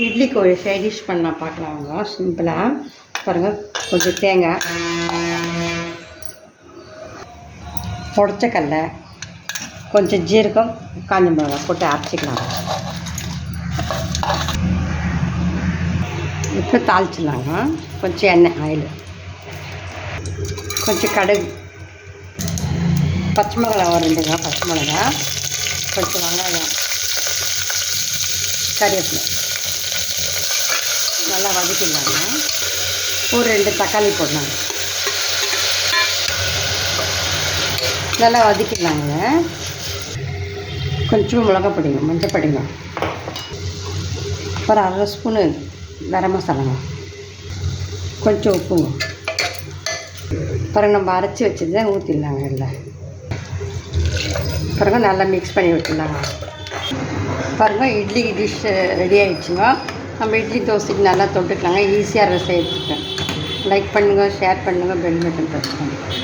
இட்லிக்கு ஒரு side dish பண்ணலாம் பார்க்கலாம் அவங்க சிம்பிளாக பாருங்கள். கொஞ்சம் தேங்காய், உடச்ச கடலை, கொஞ்சம் ஜீரகம், காஞ்ச மிளகாய் போட்டு அரைச்சிக்கலாம். இப்போ தாளிச்சிடலாங்க. கொஞ்சம் எண்ணெய், ஆயில், கொஞ்சம் கடுகு, பச்சை மிளகா ஒரு 2 பச்சை மிளகா, கொஞ்சம் வெங்காயம், கறிவேப்பிலை நல்லா வதக்கிடலாங்க. ஒரு 2 தக்காளி போடலாங்க. நல்லா வதக்கிடலாங்க. கொஞ்சம் மிளகா பொடிங்க, மஞ்சள் பொடிங்க, ஒரு 1/2 ஸ்பூனு கரம் மசாலாங்க, கொஞ்சம் உப்புங்க. பிறகு நம்ம அரைச்சி வச்சதை ஊற்றிடலாங்க. இல்லை பிறகு நல்லா மிக்ஸ் பண்ணி விட்டுடலாங்க. பாருங்கள், இட்லி டிஷ் ரெடி ஆகிடுச்சுங்க. நம்ம இட்லி தோசைக்கு நல்லா தொட்டுக்கலாங்க. ஈஸியாக செய்யறதுக்கு. லைக் பண்ணுங்கள், ஷேர் பண்ணுங்கள், பெல் பட்டன் ப்ரெஸ் பண்ணுங்கள்.